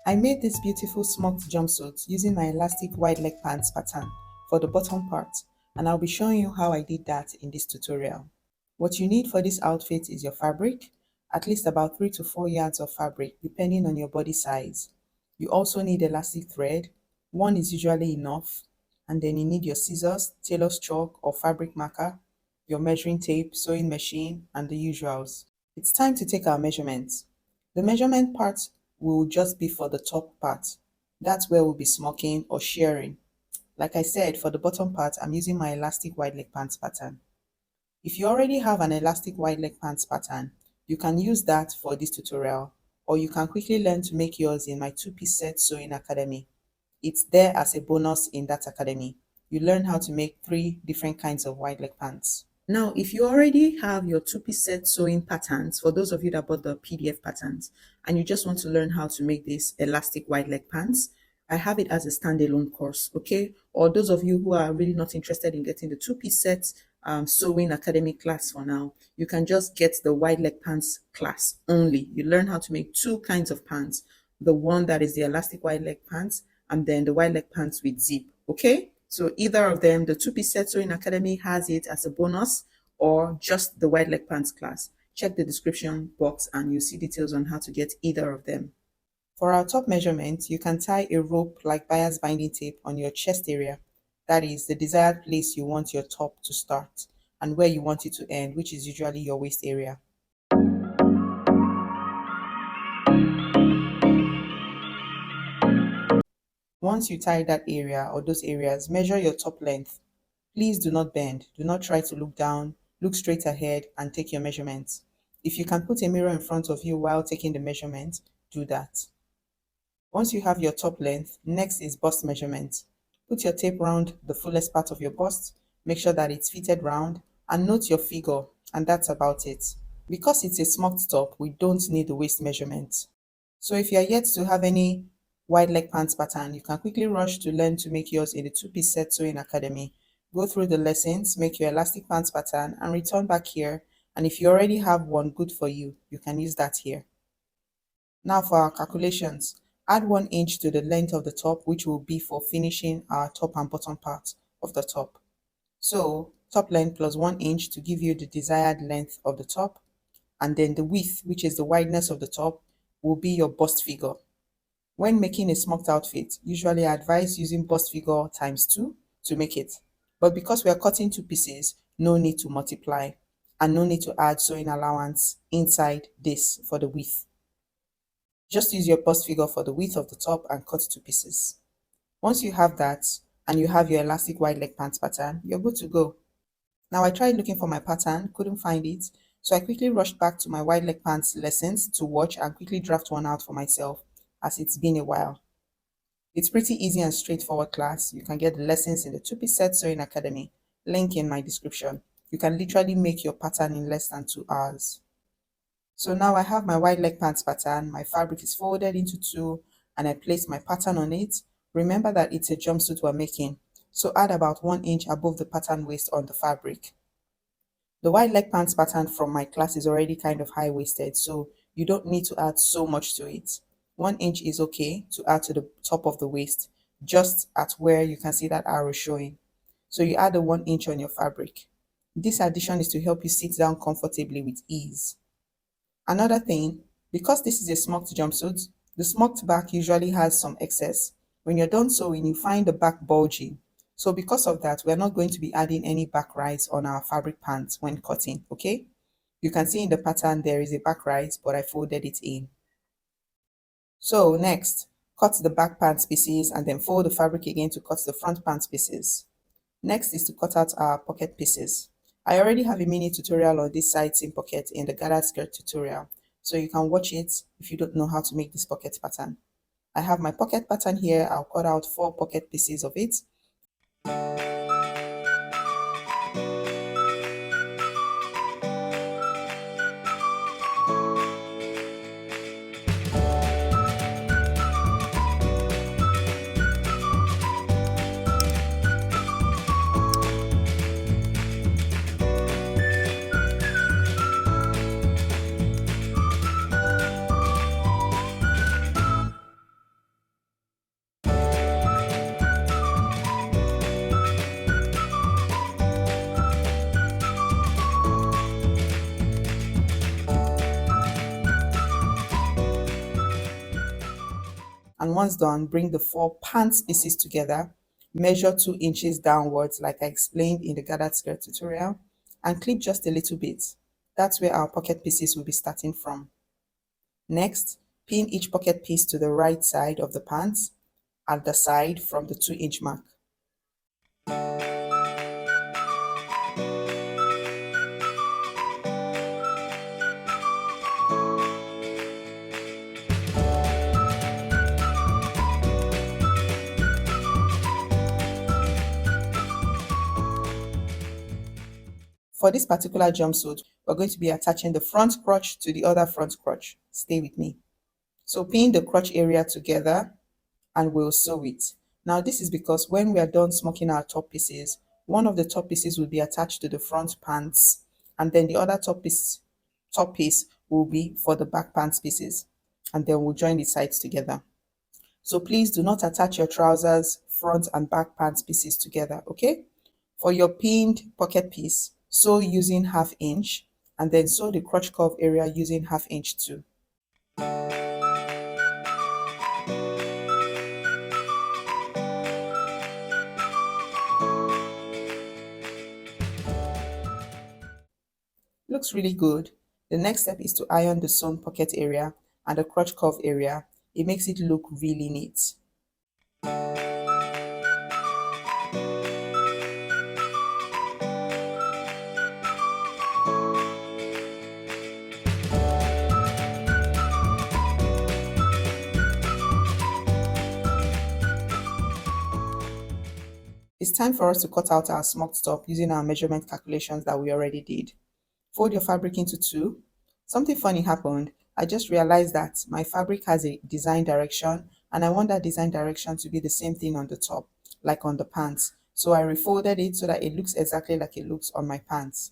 I made this beautiful smoked jumpsuit using my elastic wide leg pants pattern for the bottom part, and I'll be showing you how I did that in this tutorial. What you need for this outfit is your fabric, at least about 3 to 4 yards of fabric depending on your body size. You also need elastic thread, one is usually enough, and then you need your scissors, tailor's chalk or fabric marker, your measuring tape, sewing machine, and the usuals. It's time to take our measurements. The measurement part will just be for the top part. That's where we'll be smocking or shearing. Like I said, for the bottom part, I'm using my elastic wide leg pants pattern. If you already have an elastic wide leg pants pattern, you can use that for this tutorial, or you can quickly learn to make yours in my two-piece set sewing academy. It's there as a bonus in that academy. You learn how to make 3 different kinds of wide leg pants. Now, if you already have your two-piece set sewing patterns, for those of you that bought the PDF patterns, and you just want to learn how to make this elastic wide leg pants, I have it as a standalone course, okay? Or those of you who are really not interested in getting the two-piece set sewing academy class for now, you can just get the wide leg pants class only. You learn how to make 2 kinds of pants, the one that is the elastic wide leg pants and then the wide leg pants with zip, okay? So either of them, the two-piece set sewing academy has it as a bonus, or just the wide leg pants class. Check the description box and you'll see details on how to get either of them. For our top measurement, you can tie a rope like bias binding tape on your chest area. That is the desired place you want your top to start and where you want it to end, which is usually your waist area. Once you tie that area or those areas, measure your top length. Please do not bend. Do not try to look down. Look straight ahead and take your measurements. If you can put a mirror in front of you while taking the measurement, do that. Once you have your top length, next is bust measurement. Put your tape round the fullest part of your bust, make sure that it's fitted round, and note your figure, and that's about it. Because it's a smocked top, we don't need the waist measurement. So if you are yet to have any wide leg pants pattern, you can quickly rush to learn to make yours in the two-piece set sewing academy. Go through the lessons, make your elastic pants pattern, and return back here. And if you already have one, good for you. You can use that here. Now for our calculations. Add 1 inch to the length of the top, which will be for finishing our top and bottom part of the top. So top length plus 1 inch to give you the desired length of the top, and then the width, which is the wideness of the top, will be your bust figure. When making a smocked outfit, usually I advise using bust figure times 2 to make it, but because we are cutting 2 pieces, no need to multiply and no need to add sewing allowance inside this for the width. Just use your bust figure for the width of the top and cut 2 pieces. Once you have that and you have your elastic wide leg pants pattern, you're good to go. Now I tried looking for my pattern, couldn't find it, so I quickly rushed back to my wide leg pants lessons to watch and quickly draft one out for myself, as it's been a while. It's pretty easy and straightforward class. You can get the lessons in the two-piece set sewing academy, link in my description. You can literally make your pattern in less than 2 hours. So now I have my wide leg pants pattern, my fabric is folded into 2, and I place my pattern on it. Remember that it's a jumpsuit we're making, so add about 1 inch above the pattern waist on the fabric. The wide leg pants pattern from my class is already kind of high-waisted, so you don't need to add so much to it. 1 inch is okay to add to the top of the waist, just at where you can see that arrow showing. So you add the 1 inch on your fabric. This addition is to help you sit down comfortably with ease. Another thing, because this is a smocked jumpsuit, the smocked back usually has some excess. When you're done sewing, you find the back bulging. So because of that, we're not going to be adding any back rise on our fabric pants when cutting, okay? You can see in the pattern there is a back rise, but I folded it in. So next, cut the back pants pieces and then fold the fabric again to cut the front pants pieces. Next is to cut out our pocket pieces. I already have a mini tutorial on this side seam pocket in the gathered skirt tutorial, so you can watch it if you don't know how to make this pocket pattern. I have my pocket pattern here. I'll cut out 4 pocket pieces of it. And once done, bring the 4 pants pieces together, measure 2 inches downwards like I explained in the gathered skirt tutorial, and clip just a little bit. That's where our pocket pieces will be starting from. Next, pin each pocket piece to the right side of the pants at the side from the 2-inch mark. For this particular jumpsuit, we're going to be attaching the front crotch to the other front crotch. Stay with me. So pin the crotch area together and we'll sew it. Now this is because when we are done smocking our top pieces, one of the top pieces will be attached to the front pants and then the other top piece will be for the back pants pieces, and then we'll join the sides together. So please do not attach your trousers front and back pants pieces together, okay? For your pinned pocket piece, sew using 1/2 inch and then sew the crotch curve area using 1/2 inch too. Looks really good. The next step is to iron the sewn pocket area and the crotch curve area. It makes it look really neat. It's time for us to cut out our smoked top using our measurement calculations that we already did. Fold your fabric into 2. Something funny happened. I just realized that my fabric has a design direction and I want that design direction to be the same thing on the top, like on the pants. So I refolded it so that it looks exactly like it looks on my pants.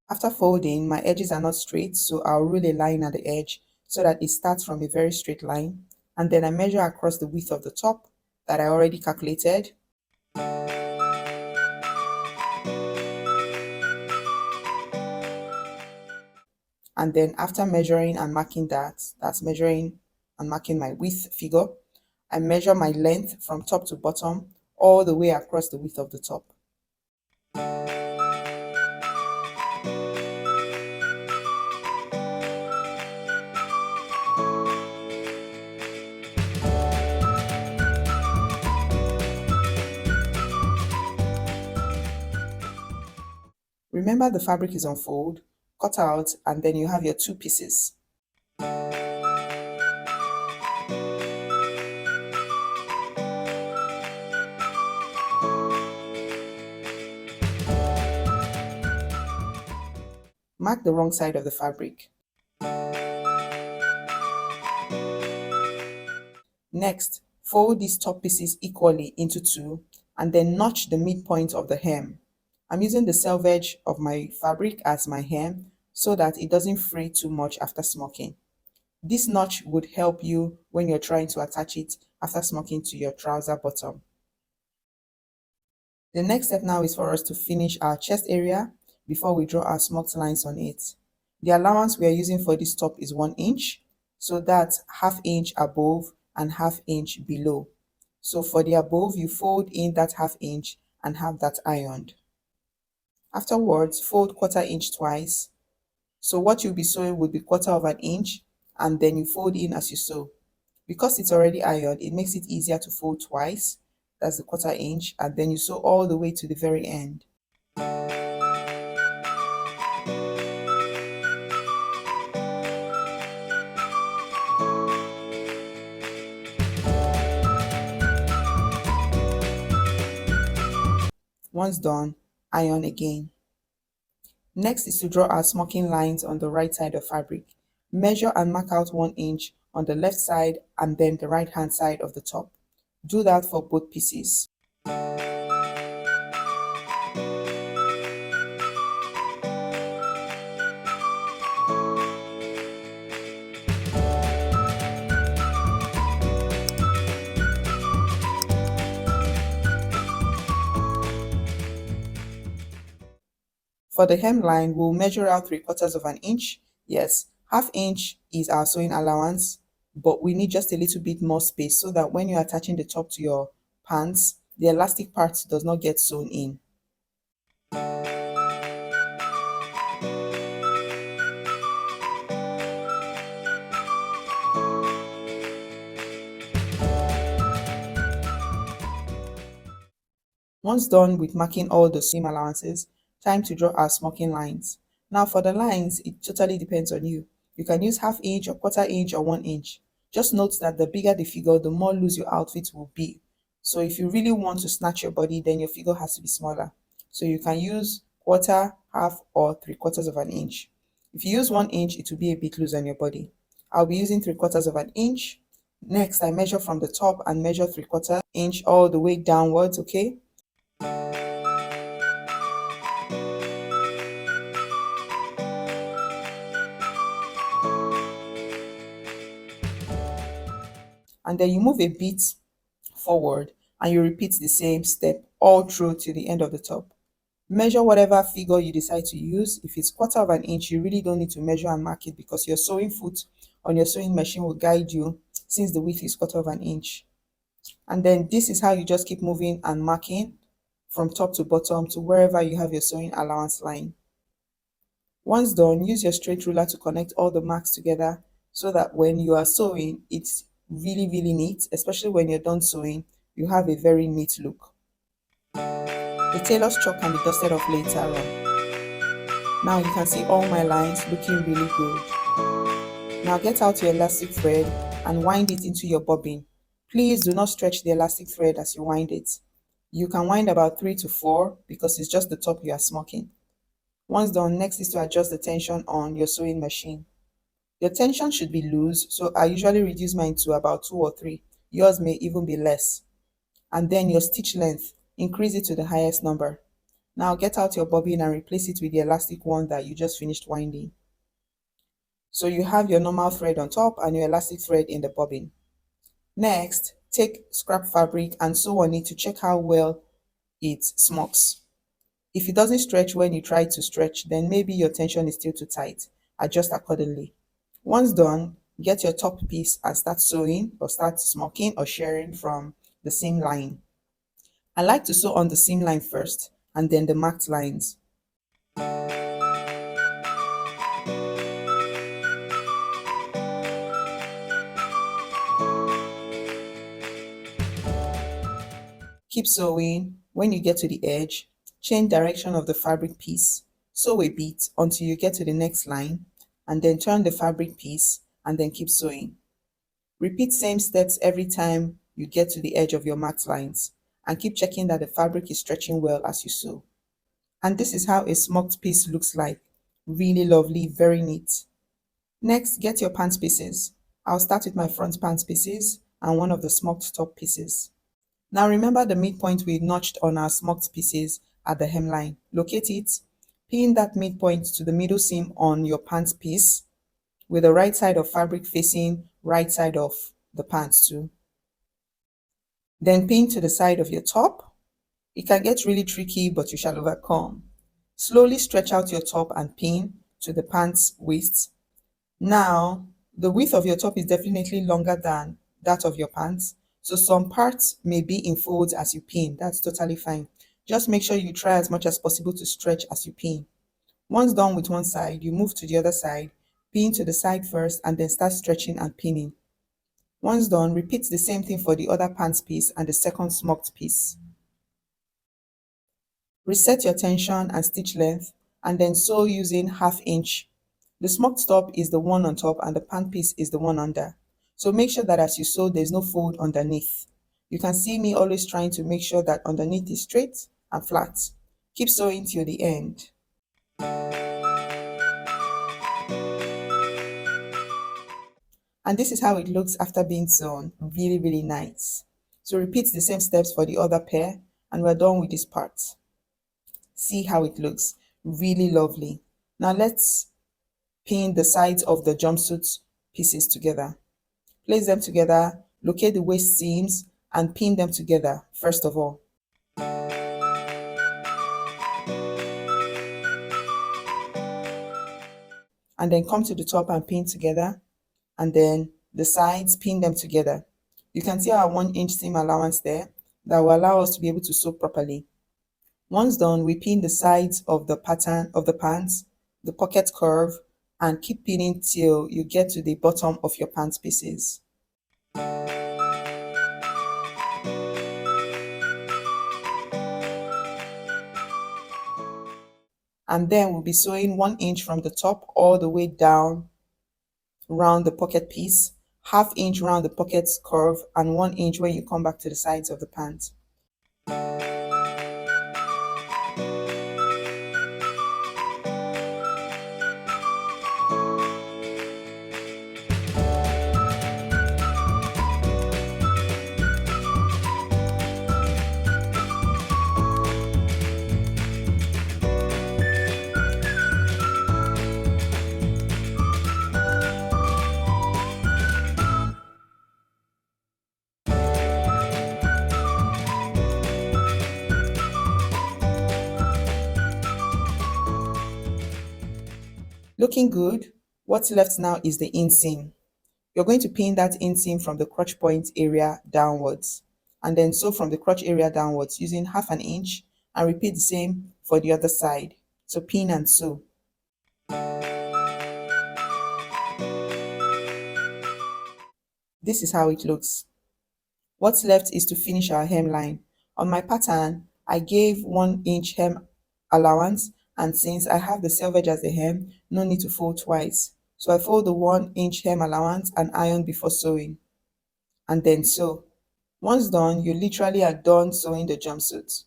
After folding, my edges are not straight, so I'll rule a line at the edge so that it starts from a very straight line. And then I measure across the width of the top that I already calculated. And then after measuring and marking that's measuring and marking my width figure, I measure my length from top to bottom all the way across the width of the top. Remember the fabric is on fold, cut out, and then you have your 2 pieces. Mark the wrong side of the fabric. Next, fold these top pieces equally into 2 and then notch the midpoint of the hem. I'm using the selvage of my fabric as my hem so that it doesn't fray too much after smocking. This notch would help you when you're trying to attach it after smocking to your trouser bottom. The next step now is for us to finish our chest area before we draw our smoked lines on it. The allowance we are using for this top is 1 inch, so that's 1/2 inch above and 1/2 inch below. So for the above, you fold in that 1/2 inch and have that ironed. Afterwards, fold 1/4 inch twice. So what you'll be sewing would be 1/4 inch and then you fold in as you sew. Because it's already ironed, it makes it easier to fold twice. That's the 1/4 inch, and then you sew all the way to the very end. Once done, iron again. Next is to draw our smocking lines on the right side of fabric. Measure and mark out 1 inch on the left side and then the right hand side of the top. Do that for both pieces. For the hemline, we'll measure out 3/4 of an inch. Yes, half inch is our sewing allowance, but we need just a little bit more space so that when you're attaching the top to your pants, the elastic part does not get sewn in. Once done with marking all the seam allowances, time to draw our smocking lines. Now for the lines, it totally depends on you. You can use half inch or quarter inch or 1 inch. Just note that the bigger the figure, the more loose your outfit will be. So if you really want to snatch your body, then your figure has to be smaller. So you can use quarter, half, or 3/4 of an inch. If you use 1 inch, it will be a bit loose on your body. I'll be using 3/4 of an inch. Next, I measure from the top and measure 3/4 inch all the way downwards, okay? And then you move a bit forward and you repeat the same step all through to the end of the top. Measure whatever figure you decide to use. If it's quarter of an inch, you really don't need to measure and mark it because your sewing foot on your sewing machine will guide you since the width is quarter of an inch. And then this is how you just keep moving and marking from top to bottom to wherever you have your sewing allowance line. Once done, use your straight ruler to connect all the marks together so that when you are sewing, it's really neat, especially when you're done sewing, you have a very neat look. The tailor's chalk can be dusted off later on. Now you can see all my lines looking really good. Now get out your elastic thread and wind it into your bobbin. Please do not stretch the elastic thread as you wind it. You can wind about 3 to 4 because it's just the top you are smocking. Once done, next is to adjust the tension on your sewing machine. Your tension should be loose, so I usually reduce mine to about 2 or 3. Yours may even be less. And then your stitch length, increase it to the highest number. Now get out your bobbin and replace it with the elastic one that you just finished winding. So you have your normal thread on top and your elastic thread in the bobbin. Next, take scrap fabric and sew on it to check how well it smocks. If it doesn't stretch when you try to stretch, then maybe your tension is still too tight. Adjust accordingly. Once done, get your top piece and start sewing or start smocking or shirring from the seam line. I like to sew on the seam line first and then the marked lines. Keep sewing. When you get to the edge, change direction of the fabric piece. Sew a bit until you get to the next line and then turn the fabric piece and then keep sewing. Repeat same steps every time you get to the edge of your marked lines and keep checking that the fabric is stretching well as you sew. And this is how a smocked piece looks like. Really lovely, very neat. Next, get your pants pieces. I'll start with my front pants pieces and one of the smocked top pieces. Now remember the midpoint we notched on our smocked pieces at the hemline. Locate it, pin that midpoint to the middle seam on your pants piece with the right side of fabric facing right side of the pants too. Then pin to the side of your top. It can get really tricky, but you shall overcome. Slowly stretch out your top and pin to the pants waist. Now, the width of your top is definitely longer than that of your pants. So some parts may be in folds as you pin. That's totally fine. Just make sure you try as much as possible to stretch as you pin. Once done with one side, you move to the other side, pin to the side first, and then start stretching and pinning. Once done, repeat the same thing for the other pants piece and the second smocked piece. Reset your tension and stitch length, and then sew using half inch. The smocked top is the one on top and the pant piece is the one under. So make sure that as you sew, there's no fold underneath. You can see me always trying to make sure that underneath is straight and flat. Keep sewing till the end. And this is how it looks after being sewn. Really nice. So repeat the same steps for the other pair and we're done with this part. See how it looks. Really lovely. Now let's pin the sides of the jumpsuit pieces together. Place them together, locate the waist seams and pin them together first of all. and then come to the top and pin together, and then the sides, pin them together. You can see our 1 inch seam allowance there that will allow us to be able to sew properly. Once done, we pin the sides of the pattern of the pants, the pocket curve, and keep pinning till you get to the bottom of your pants pieces. And then we'll be sewing 1 inch from the top all the way down round the pocket piece, ½ inch round the pocket curve, and 1 inch when you come back to the sides of the pants. Looking good. What's left now is the inseam. You're going to pin that inseam from the crotch point area downwards, and then sew from the crotch area downwards using ½ inch, and repeat the same for the other side. So pin and sew. This is how it looks. What's left is to finish our hemline. On my pattern, I gave 1 inch hem allowance, and since I have the selvage as the hem, no need to fold twice. So I fold the 1 inch hem allowance and iron before sewing, and then sew. Once done, you literally are done sewing the jumpsuit.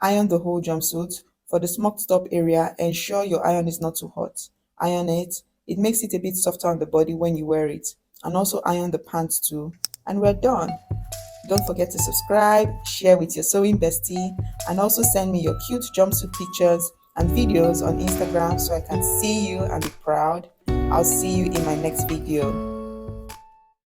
Iron the whole jumpsuit. For the smoked top area, ensure your iron is not too hot. Iron it. It makes it a bit softer on the body when you wear it. And also iron the pants too. And we're done. Don't forget to subscribe, share with your sewing bestie, and also send me your cute jumpsuit pictures and videos on Instagram so I can see you and be proud. I'll see you in my next video.